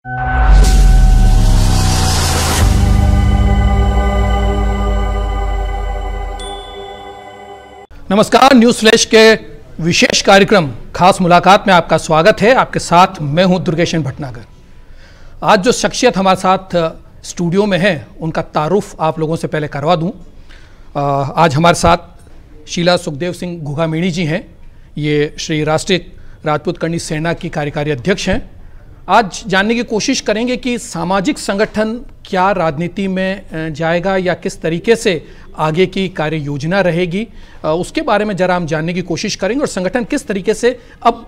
नमस्कार, news flash के विशेष कार्यक्रम खास मुलाकात में आपका स्वागत है। आपके साथ मैं हूं दुर्गेशन भटनागर। आज जो शख्सियत हमारे साथ स्टूडियो में है उनका तारुफ आप लोगों से पहले करवा दूं। आज हमारे साथ शीला सुखदेव सिंह घुघामेणी जी हैं। ये श्री राष्ट्रीय राजपूत करणी सेना की कार्यकारी अध्यक्ष हैं। आज जानने की कोशिश करेंगे कि सामाजिक संगठन क्या राजनीति में जाएगा या किस तरीके से आगे की कार्य योजना रहेगी, उसके बारे में जरा हम जानने की कोशिश करेंगे और संगठन किस तरीके से अब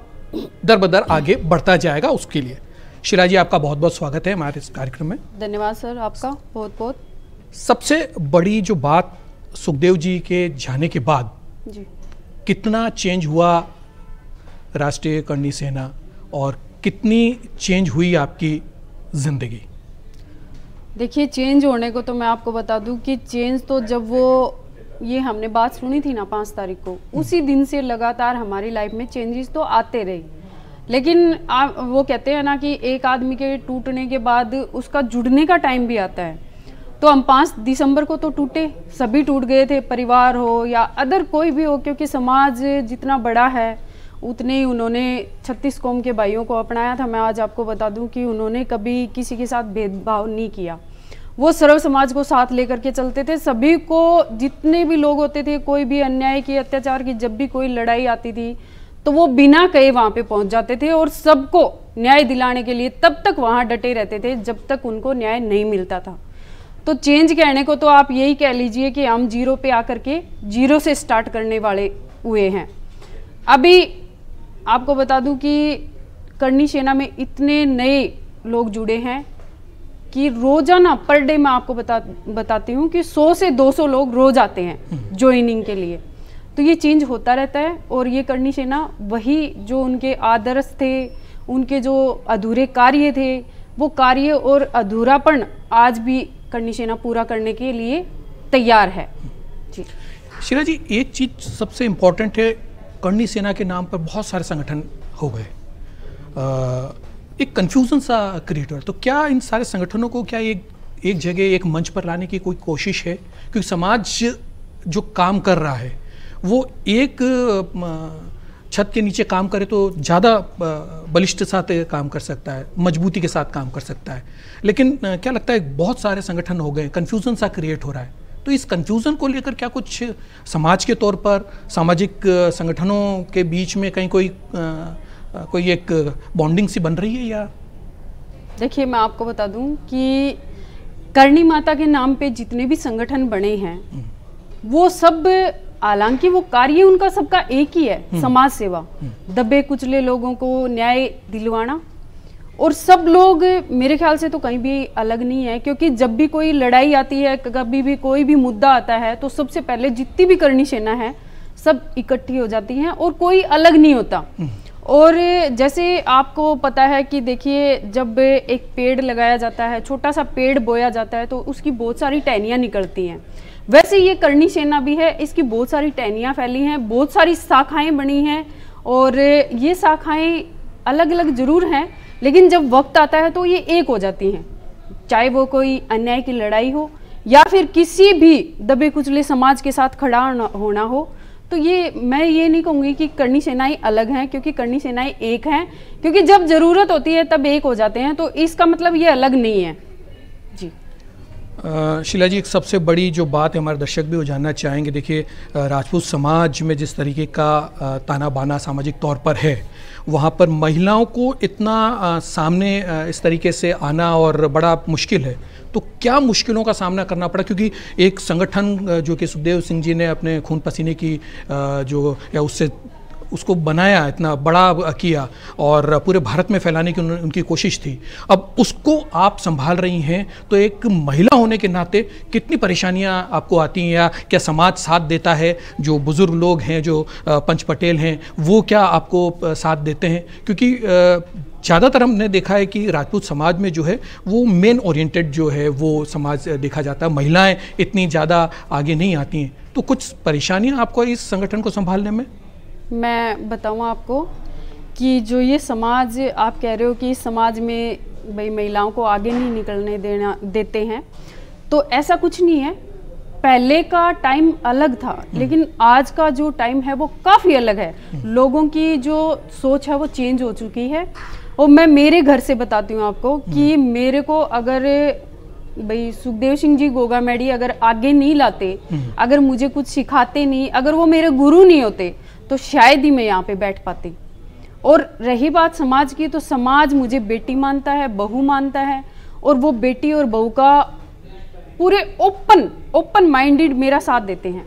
दर बदर आगे बढ़ता जाएगा उसके लिए। शीला जी, आपका बहुत बहुत स्वागत है हमारे इस कार्यक्रम में। धन्यवाद सर, आपका बहुत बहुत। सबसे बड़ी जो बात सुखदेव जी के जाने के बाद जी, कितना चेंज हुआ राष्ट्रीय करणी सेना और कितनी चेंज हुई आपकी जिंदगी? देखिए, चेंज होने को तो मैं आपको बता दूं कि चेंज तो जब ये हमने बात सुनी थी ना 5 तारीख को, उसी दिन से लगातार हमारी लाइफ में चेंजेस तो आते रहे। लेकिन वो कहते हैं ना कि एक आदमी के टूटने के बाद उसका जुड़ने का टाइम भी आता है। तो हम 5 दिसंबर को तो टूटे, सभी टूट गए थे, परिवार हो या अदर कोई भी हो, क्योंकि समाज जितना बड़ा है उतने ही उन्होंने 36 कौम के भाइयों को अपनाया था। मैं आज आपको बता दूं कि उन्होंने कभी किसी के साथ भेदभाव नहीं किया। वो सर्व समाज को साथ लेकर के चलते थे। सभी को, जितने भी लोग होते थे, कोई भी अन्याय की, अत्याचार की, जब भी कोई लड़ाई आती थी तो वो बिना कहे वहाँ पे पहुँच जाते थे और सबको न्याय दिलाने के लिए तब तक वहाँ डटे रहते थे जब तक उनको न्याय नहीं मिलता था। तो चेंज कहने को तो आप यही कह लीजिए कि हम जीरो पे आकर के जीरो से स्टार्ट करने वाले हुए हैं। अभी आपको बता दूं कि करणी सेना में इतने नए लोग जुड़े हैं कि रोजाना पर डे मैं आपको बताती हूँ कि 100 से 200 लोग रोज आते हैं ज्वाइनिंग के लिए। तो ये चेंज होता रहता है और ये करणी सेना वही जो उनके आदर्श थे, उनके जो अधूरे कार्य थे, वो कार्य और अधूरापन आज भी करणी सेना पूरा करने के लिए तैयार है। जी शीला जी, एक चीज सबसे इम्पोर्टेंट है, करणी सेना के नाम पर बहुत सारे संगठन हो गए, एक कंफ्यूजन सा क्रिएट हो। तो क्या इन सारे संगठनों को क्या एक जगह, एक मंच पर लाने की कोई कोशिश है? क्योंकि समाज जो काम कर रहा है वो एक छत के नीचे काम करे तो ज़्यादा बलिष्ठ साथ काम कर सकता है, मजबूती के साथ काम कर सकता है। लेकिन क्या लगता है बहुत सारे संगठन हो गए, कंफ्यूजन सा क्रिएट हो रहा है। तो इस कंफ्यूजन को लेकर क्या कुछ समाज के तौर पर सामाजिक संगठनों के बीच में कहीं कोई एक बॉन्डिंग सी बन रही है या? देखिए, मैं आपको बता दूं कि करणी माता के नाम पे जितने भी संगठन बने हैं वो सब, हालांकि वो कार्य उनका सबका एक ही है, समाज सेवा, दबे कुचले लोगों को न्याय दिलवाना। और सब लोग मेरे ख्याल से तो कहीं भी अलग नहीं है, क्योंकि जब भी कोई लड़ाई आती है, कभी भी कोई भी मुद्दा आता है, तो सबसे पहले जितनी भी करणी सेना है सब इकट्ठी हो जाती हैं और कोई अलग नहीं होता। और जैसे आपको पता है कि देखिए, जब एक पेड़ लगाया जाता है, छोटा सा पेड़ बोया जाता है, तो उसकी बहुत सारी टहनियाँ निकलती हैं। वैसे ये करणी सेना भी है, इसकी बहुत सारी टहनियाँ फैली हैं, बहुत सारी शाखाएं बनी हैं और ये शाखाएं अलग अलग जरूर हैं, लेकिन जब वक्त आता है तो ये एक हो जाती हैं। चाहे वो कोई अन्याय की लड़ाई हो या फिर किसी भी दबे कुचले समाज के साथ खड़ा होना हो, तो ये मैं ये नहीं कहूँगी कि करणी सेनाएं अलग हैं, क्योंकि करणी सेनाएं एक हैं, क्योंकि जब ज़रूरत होती है तब एक हो जाते हैं। तो इसका मतलब ये अलग नहीं है। जी शीला जी, एक सबसे बड़ी जो बात है, हमारे दर्शक भी वो जानना चाहेंगे। देखिए, राजपूत समाज में जिस तरीके का ताना बाना सामाजिक तौर पर है, वहाँ पर महिलाओं को इतना सामने इस तरीके से आना और बड़ा मुश्किल है। तो क्या मुश्किलों का सामना करना पड़ा? क्योंकि एक संगठन जो कि सुखदेव सिंह जी ने अपने खून पसीने की जो या उससे उसको बनाया, इतना बड़ा किया और पूरे भारत में फैलाने की उनकी कोशिश थी। अब उसको आप संभाल रही हैं, तो एक महिला होने के नाते कितनी परेशानियां आपको आती हैं, या क्या समाज साथ देता है? जो बुजुर्ग लोग हैं, जो पंच पटेल हैं, वो क्या आपको साथ देते हैं? क्योंकि ज़्यादातर हमने देखा है कि राजपूत समाज में जो है वो मेन ओरिएंटेड जो है वो समाज देखा जाता है, महिलाएं इतनी ज़्यादा आगे नहीं आती हैं। तो कुछ परेशानियां आपको इस संगठन को संभालने में? मैं बताऊं आपको कि जो ये समाज आप कह रहे हो कि इस समाज में भाई महिलाओं को आगे नहीं निकलने देते हैं, तो ऐसा कुछ नहीं है। पहले का टाइम अलग था, लेकिन आज का जो टाइम है वो काफ़ी अलग है। लोगों की जो सोच है वो चेंज हो चुकी है। और मैं मेरे घर से बताती हूँ आपको कि मेरे को अगर भाई सुखदेव सिंह जी गोगामेडी अगर आगे नहीं लाते, अगर मुझे कुछ सिखाते नहीं, अगर वो मेरे गुरु नहीं होते, तो शायद ही मैं यहाँ पे बैठ पाती। और रही बात समाज की, तो समाज मुझे बेटी मानता है, बहू मानता है, और वो बेटी और बहू का पूरे ओपन माइंडेड मेरा साथ देते हैं।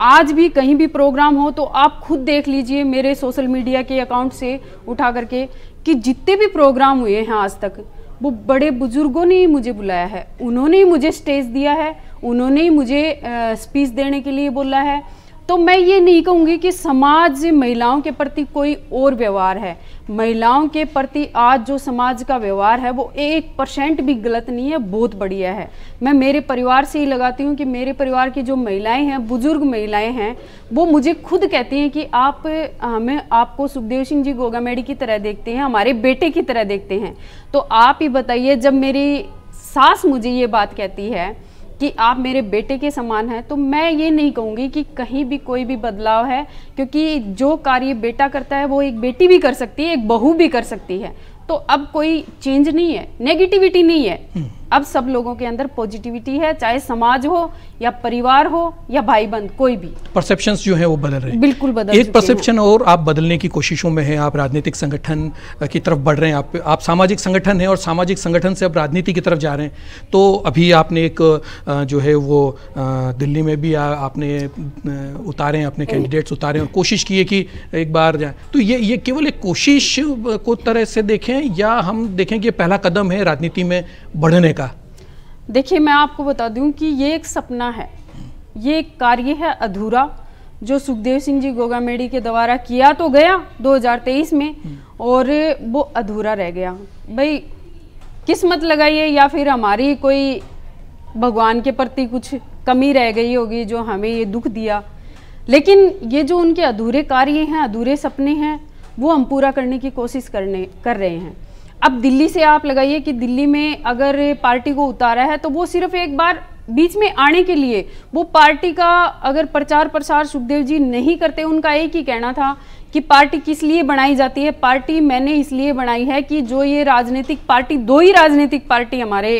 आज भी कहीं भी प्रोग्राम हो तो आप खुद देख लीजिए मेरे सोशल मीडिया के अकाउंट से उठा करके कि जितने भी प्रोग्राम हुए हैं आज तक, वो बड़े बुजुर्गों ने ही मुझे बुलाया है, उन्होंने ही मुझे स्टेज दिया है, उन्होंने ही मुझे स्पीच देने के लिए बोला है। तो मैं ये नहीं कहूँगी कि समाज महिलाओं के प्रति कोई और व्यवहार है। महिलाओं के प्रति आज जो समाज का व्यवहार है वो 1% भी गलत नहीं है, बहुत बढ़िया है। मैं मेरे परिवार से ही लगाती हूँ कि मेरे परिवार की जो महिलाएं हैं, बुजुर्ग महिलाएं हैं, वो मुझे खुद कहती हैं कि आपको सुखदेव सिंह जी गोगामेडी की तरह देखते हैं, हमारे बेटे की तरह देखते हैं। तो आप ही बताइए, जब मेरी सास मुझे ये बात कहती है कि आप मेरे बेटे के समान हैं, तो मैं ये नहीं कहूँगी कि कहीं भी कोई भी बदलाव है, क्योंकि जो कार्य बेटा करता है वो एक बेटी भी कर सकती है, एक बहू भी कर सकती है। तो अब कोई चेंज नहीं है, नेगेटिविटी नहीं है, अब सब लोगों के अंदर पॉजिटिविटी है, चाहे समाज हो या परिवार हो या भाई बंद, कोई भी। परसेप्शंस जो है वो बदल रहे हैं, बिल्कुल बदल एक परसेप्शन और आप बदलने की कोशिशों में हैं, आप राजनीतिक संगठन की तरफ बढ़ रहे हैं, आप सामाजिक संगठन हैं और सामाजिक संगठन से अब राजनीति की तरफ जा रहे हैं। तो अभी आपने एक जो है वो दिल्ली में भी आपने उतारे हैं, अपने कैंडिडेट्स उतारे और कोशिश की है कि एक बार जाए। तो ये केवल एक कोशिश को तरह से देखें या हम देखें कि ये पहला कदम है राजनीति में बढ़ने का? देखिए, मैं आपको बता दूं कि ये एक सपना है, ये एक कार्य है अधूरा, जो सुखदेव सिंह जी गोगामेडी के द्वारा किया तो गया 2023 में, और वो अधूरा रह गया। भाई किस्मत लगाइए या फिर हमारी कोई भगवान के प्रति कुछ कमी रह गई होगी जो हमें ये दुख दिया, लेकिन ये जो उनके अधूरे कार्य हैं, अधूरे सपने हैं, वो हम पूरा करने की कोशिश कर रहे हैं। अब दिल्ली से आप लगाइए कि दिल्ली में अगर पार्टी को उतारा है तो वो सिर्फ एक बार बीच में आने के लिए, वो पार्टी का अगर प्रचार प्रसार सुखदेव जी नहीं करते, उनका एक ही कहना था कि पार्टी किस लिए बनाई जाती है, पार्टी मैंने इसलिए बनाई है कि जो ये राजनीतिक पार्टी, 2 ही राजनीतिक पार्टी हमारे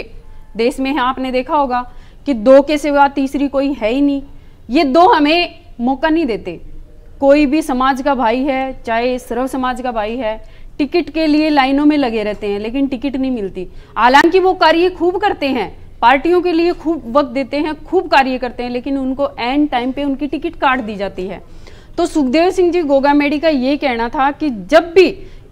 देश में है, आपने देखा होगा कि 2 के सिवा तीसरी कोई है ही नहीं। ये 2 हमें मौका नहीं देते। कोई भी समाज का भाई है, चाहे सर्व समाज का भाई है, टिकट के लिए लाइनों में लगे रहते हैं, लेकिन टिकट नहीं मिलती। हालांकि वो कार्य खूब करते हैं, पार्टियों के लिए खूब वक्त देते हैं, खूब कार्य करते हैं, लेकिन उनको एंड टाइम पे उनकी टिकट काट दी जाती है। तो सुखदेव सिंह जी गोगामेडी का ये कहना था कि जब भी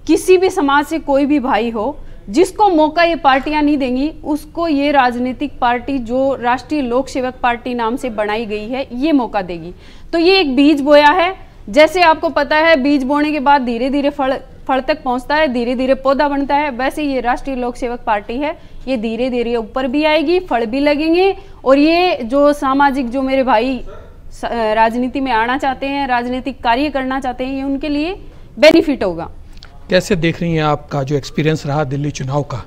किसी भी समाज से कोई भी भाई हो, जिसको मौका ये पार्टियां नहीं देंगी, उसको ये राजनीतिक पार्टी जो राष्ट्रीय लोक सेवक पार्टी नाम से बनाई गई है, ये मौका देगी। तो ये एक बीज बोया है। जैसे आपको पता है बीज बोने के बाद धीरे धीरे फल तक पहुंचता है, धीरे धीरे पौधा बनता है, वैसे ये राष्ट्रीय लोक सेवक पार्टी है, ये धीरे धीरे ऊपर भी आएगी, फल भी लगेंगे, और ये जो सामाजिक, जो मेरे भाई राजनीति में आना चाहते हैं, राजनीतिक कार्य करना चाहते हैं, ये उनके लिए बेनिफिट होगा। कैसे देख रही हैं, आपका जो एक्सपीरियंस रहा दिल्ली चुनाव का,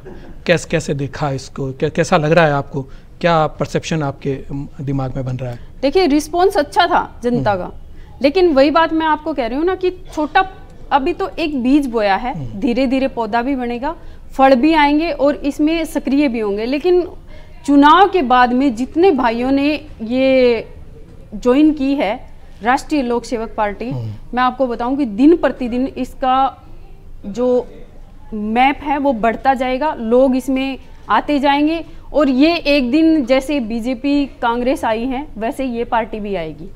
कैसे देखा इसको, कैसा लग रहा है आपको, क्या परसेप्शन आपके दिमाग में बन रहा है? देखिए, रिस्पॉन्स अच्छा था जनता का, लेकिन वही बात मैं आपको कह रही हूँ ना कि छोटा, अभी तो एक बीज बोया है, धीरे धीरे पौधा भी बनेगा, फल भी आएंगे और इसमें सक्रिय भी होंगे। लेकिन चुनाव के बाद में जितने भाइयों ने ये ज्वाइन की है राष्ट्रीय लोक सेवक पार्टी, मैं आपको बताऊं कि दिन प्रतिदिन इसका जो मैप है वो बढ़ता जाएगा, लोग इसमें आते जाएंगे, और ये एक दिन जैसे बीजेपी कांग्रेस आई है, वैसे ये पार्टी भी आएगी।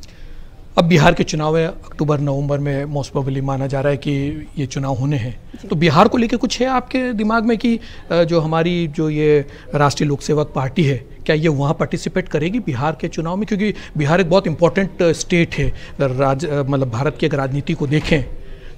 अब बिहार के चुनाव है, अक्टूबर नवंबर में मोस्ट प्रोबेबली माना जा रहा है कि ये चुनाव होने हैं। तो बिहार को लेकर कुछ है आपके दिमाग में कि जो हमारी जो ये राष्ट्रीय लोक सेवक पार्टी है, क्या ये वहाँ पार्टिसिपेट करेगी बिहार के चुनाव में? क्योंकि बिहार एक बहुत इंपॉर्टेंट स्टेट है, मतलब भारत की अगर राजनीति को देखें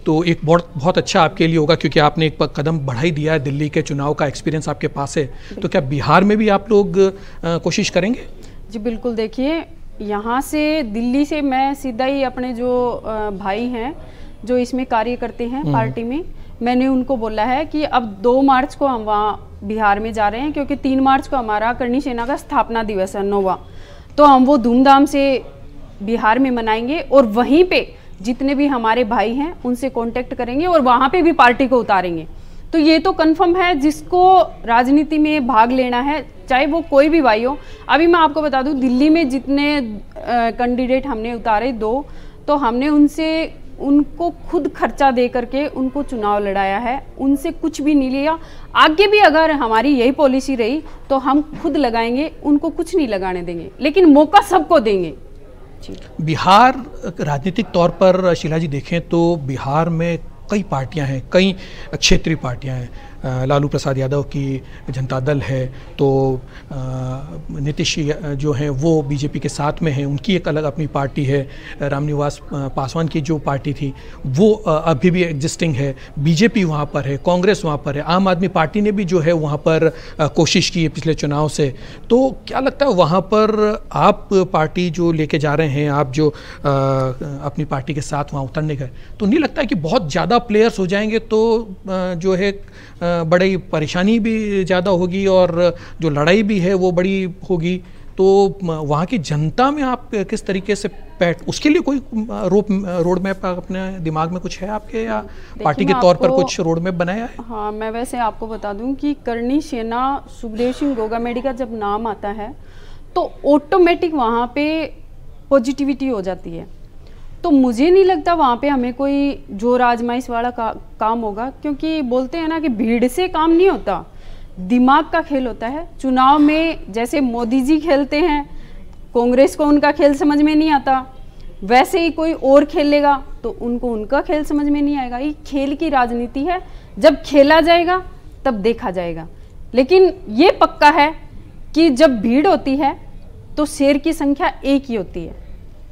तो एक बहुत अच्छा आपके लिए होगा, क्योंकि आपने एक कदम बढ़ाई दिया है, दिल्ली के चुनाव का एक्सपीरियंस आपके पास है। तो क्या बिहार में भी आप लोग कोशिश करेंगे? जी बिल्कुल। देखिए, यहाँ से दिल्ली से मैं सीधा ही अपने जो भाई हैं जो इसमें कार्य करते हैं पार्टी में, मैंने उनको बोला है कि अब 2 मार्च को हम वहाँ बिहार में जा रहे हैं, क्योंकि 3 मार्च को हमारा करणी सेना का स्थापना दिवस है 9वां, तो हम वो धूमधाम से बिहार में मनाएंगे और वहीं पे जितने भी हमारे भाई हैं उनसे कांटेक्ट करेंगे और वहाँ पे भी पार्टी को उतारेंगे। तो ये तो कंफर्म है, जिसको राजनीति में भाग लेना है चाहे वो कोई भी भाई हो। अभी मैं आपको बता दूं, दिल्ली में जितने कैंडिडेट हमने उतारे 2, तो हमने उनको खुद खर्चा दे करके उनको चुनाव लड़ाया है, उनसे कुछ भी नहीं लिया। आगे भी अगर हमारी यही पॉलिसी रही तो हम खुद लगाएंगे, उनको कुछ नहीं लगाने देंगे, लेकिन मौका सबको देंगे। बिहार राजनीतिक तौर पर शीला जी देखें तो बिहार में कई पार्टियां हैं, कई क्षेत्रीय पार्टियां हैं। लालू प्रसाद यादव की जनता दल है, तो नीतीश जो हैं वो बीजेपी के साथ में हैं, उनकी एक अलग अपनी पार्टी है। रामनिवास पासवान की जो पार्टी थी वो अभी भी एग्जिस्टिंग है। बीजेपी वहाँ पर है, कांग्रेस वहाँ पर है, आम आदमी पार्टी ने भी जो है वहाँ पर कोशिश की है पिछले चुनाव से। तो क्या लगता है वहाँ पर आप पार्टी जो लेके जा रहे हैं, आप जो अपनी पार्टी के साथ वहाँ उतरने गए, तो नहीं लगता है कि बहुत ज़्यादा प्लेयर्स हो जाएंगे तो जो है बड़ी परेशानी भी ज़्यादा होगी और जो लड़ाई भी है वो बड़ी होगी? तो वहाँ की जनता में आप किस तरीके से उसके लिए कोई रोड मैप अपने दिमाग में कुछ है आपके, या पार्टी के तौर पर कुछ रोड मैप बनाया है? हाँ, मैं वैसे आपको बता दूं कि करणी सेना सुखदेव सिंह गोगामेडी का जब नाम आता है तो ऑटोमेटिक वहाँ पे पॉजिटिविटी हो जाती है। तो मुझे नहीं लगता वहाँ पे हमें कोई जोर आजमाइश वाला काम होगा, क्योंकि बोलते हैं ना कि भीड़ से काम नहीं होता, दिमाग का खेल होता है। चुनाव में जैसे मोदी जी खेलते हैं, कांग्रेस को उनका खेल समझ में नहीं आता, वैसे ही कोई और खेलेगा तो उनको उनका खेल समझ में नहीं आएगा। ये खेल की राजनीति है, जब खेला जाएगा तब देखा जाएगा। लेकिन ये पक्का है कि जब भीड़ होती है तो शेर की संख्या एक ही होती है।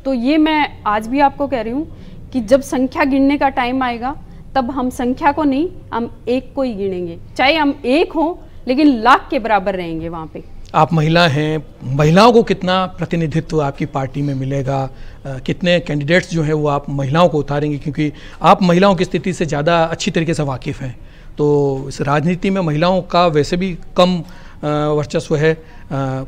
तो ये मैं आज भी आपको कह रही हूँ कि जब संख्या गिनने का टाइम आएगा तब हम संख्या को नहीं, हम एक को ही गिनेंगे। चाहे हम एक हों लेकिन लाख के बराबर रहेंगे वहाँ पे। आप महिला हैं, महिलाओं को कितना प्रतिनिधित्व आपकी पार्टी में मिलेगा? कितने कैंडिडेट्स जो हैं वो आप महिलाओं को उतारेंगे? क्योंकि आप महिलाओं की स्थिति से ज़्यादा अच्छी तरीके से वाकिफ़ हैं, तो इस राजनीति में महिलाओं का वैसे भी कम वर्चस्व है,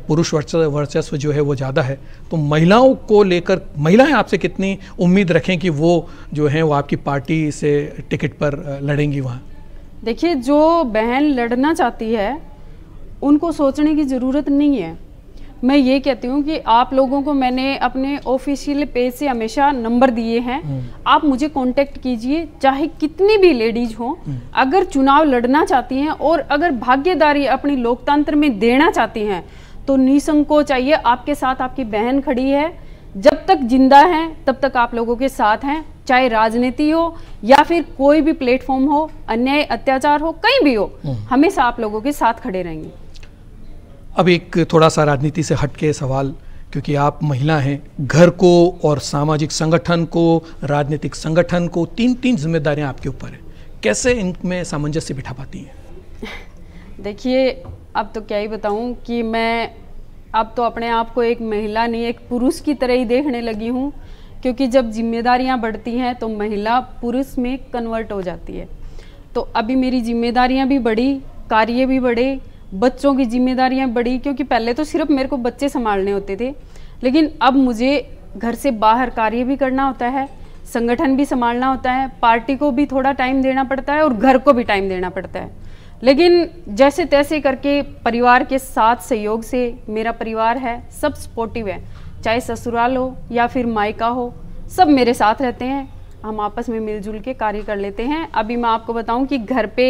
पुरुष वर्चस्व जो है वो ज़्यादा है। तो महिलाओं को लेकर महिलाएं आपसे कितनी उम्मीद रखें कि वो जो हैं वो आपकी पार्टी से टिकट पर लड़ेंगी वहाँ? देखिए, जो बहन लड़ना चाहती है उनको सोचने की ज़रूरत नहीं है। मैं ये कहती हूँ कि आप लोगों को मैंने अपने ऑफिशियल पेज से हमेशा नंबर दिए हैं, आप मुझे कांटेक्ट कीजिए, चाहे कितनी भी लेडीज हो, अगर चुनाव लड़ना चाहती हैं और अगर भागीदारी अपनी लोकतंत्र में देना चाहती हैं तो निसंकोच चाहिए। आपके साथ आपकी बहन खड़ी है, जब तक जिंदा हैं तब तक आप लोगों के साथ हैं, चाहे राजनीति हो या फिर कोई भी प्लेटफॉर्म हो, अन्याय अत्याचार हो, कहीं भी हो, हमेशा आप लोगों के साथ खड़े रहेंगे। अब एक थोड़ा सा राजनीति से हटके सवाल, क्योंकि आप महिला हैं, घर को और सामाजिक संगठन को, राजनीतिक संगठन को, तीन जिम्मेदारियां आपके ऊपर हैं, कैसे इनमें सामंजस्य बिठा पाती हैं? देखिए, अब तो क्या ही बताऊं कि मैं अब तो अपने आप को एक महिला नहीं, एक पुरुष की तरह ही देखने लगी हूं, क्योंकि जब जिम्मेदारियां बढ़ती हैं तो महिला पुरुष में कन्वर्ट हो जाती है। तो अभी मेरी जिम्मेदारियां भी बढ़ी, कार्य भी बढ़े, बच्चों की जिम्मेदारियां बढ़ी, क्योंकि पहले तो सिर्फ मेरे को बच्चे संभालने होते थे, लेकिन अब मुझे घर से बाहर कार्य भी करना होता है, संगठन भी संभालना होता है, पार्टी को भी थोड़ा टाइम देना पड़ता है और घर को भी टाइम देना पड़ता है। लेकिन जैसे तैसे करके परिवार के साथ सहयोग से, मेरा परिवार है, सब सपोर्टिव है, चाहे ससुराल हो या फिर मायका हो, सब मेरे साथ रहते हैं, हम आपस में मिलजुल के कार्य कर लेते हैं। अभी मैं आपको बताऊं कि घर पे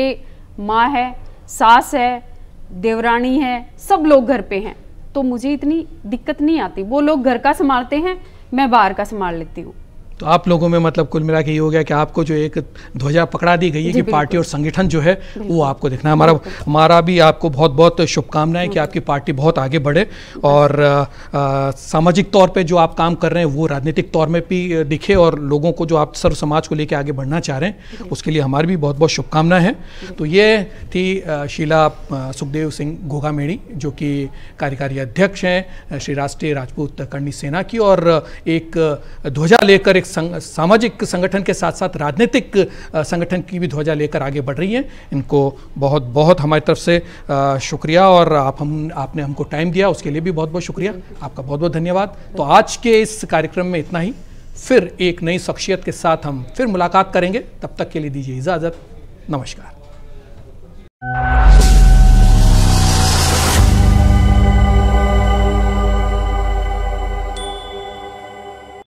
माँ है, सास है, देवरानी है, सब लोग घर पे हैं, तो मुझे इतनी दिक्कत नहीं आती। वो लोग घर का संभालते हैं, मैं बाहर का संभाल लेती हूँ। तो आप लोगों में मतलब कुल मिला के ये हो गया कि आपको जो एक ध्वजा पकड़ा दी गई है कि पार्टी और संगठन जो है वो आपको देखना है। हमारा भी आपको बहुत बहुत शुभकामनाएं कि आपकी पार्टी बहुत आगे बढ़े और सामाजिक तौर पे जो आप काम कर रहे हैं वो राजनीतिक तौर में भी दिखे और लोगों को जो आप सर्व समाज को लेकर आगे बढ़ना चाह रहे हैं उसके लिए हमारी भी बहुत बहुत शुभकामनाएं हैं। तो ये थी शीला सुखदेव सिंह गोगामेडी, जो कि कार्यकारी अध्यक्ष हैं श्री राष्ट्रीय राजपूत करणी सेना की, और एक ध्वजा लेकर एक सामाजिक संगठन के साथ साथ राजनीतिक संगठन की भी ध्वजा लेकर आगे बढ़ रही हैं। इनको बहुत बहुत हमारी तरफ से शुक्रिया, और आपने हमको टाइम दिया उसके लिए भी बहुत बहुत शुक्रिया, आपका बहुत बहुत धन्यवाद। तो आज के इस कार्यक्रम में इतना ही, फिर एक नई शख्सियत के साथ हम फिर मुलाकात करेंगे। तब तक के लिए दीजिए इजाज़त। नमस्कार।